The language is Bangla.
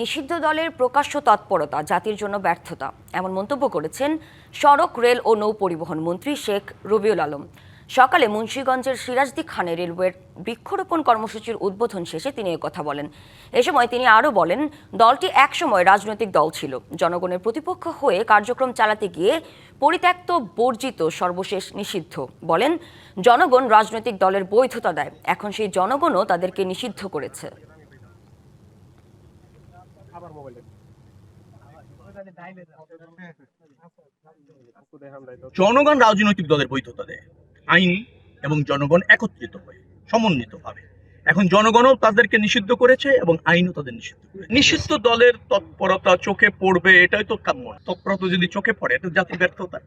নিষিদ্ধ দলের প্রকাশ্য তৎপরতা জাতির জন্য ব্যর্থতা, এমন মন্তব্য করেছেন সড়ক, রেল ও নৌ পরিবহন মন্ত্রী শেখ রবিউল আলম। সকালে মুন্সিগঞ্জের সিরাজদি খানে রেলওয়ের বৃক্ষরোপণ কর্মসূচির উদ্বোধন শেষে তিনি একথা বলেন। এ সময় তিনি আরও বলেন, দলটি একসময় রাজনৈতিক দল ছিল, জনগণের প্রতিপক্ষ হয়ে কার্যক্রম চালাতে গিয়ে পরিত্যক্ত, বর্জিত, সর্বশেষ নিষিদ্ধ। বলেন, জনগণ রাজনৈতিক দলের বৈধতা দেয়, এখন সেই জনগণও তাদেরকে নিষিদ্ধ করেছে। জনগণ রাজনৈতিক দলের বৈধতা দেয়, আইন এবং জনগণ একত্রিত হয়ে সমন্বিতভাবে। এখন জনগণও তাদেরকে নিষিদ্ধ করেছে এবং আইনও তাদের নিষিদ্ধ করেছে। নিষিদ্ধ দলের তৎপরতা চোখে পড়বে, এটাই তো কাম্য। তৎপরতা যদি চোখে পড়ে, এটা জাতির ব্যর্থতা।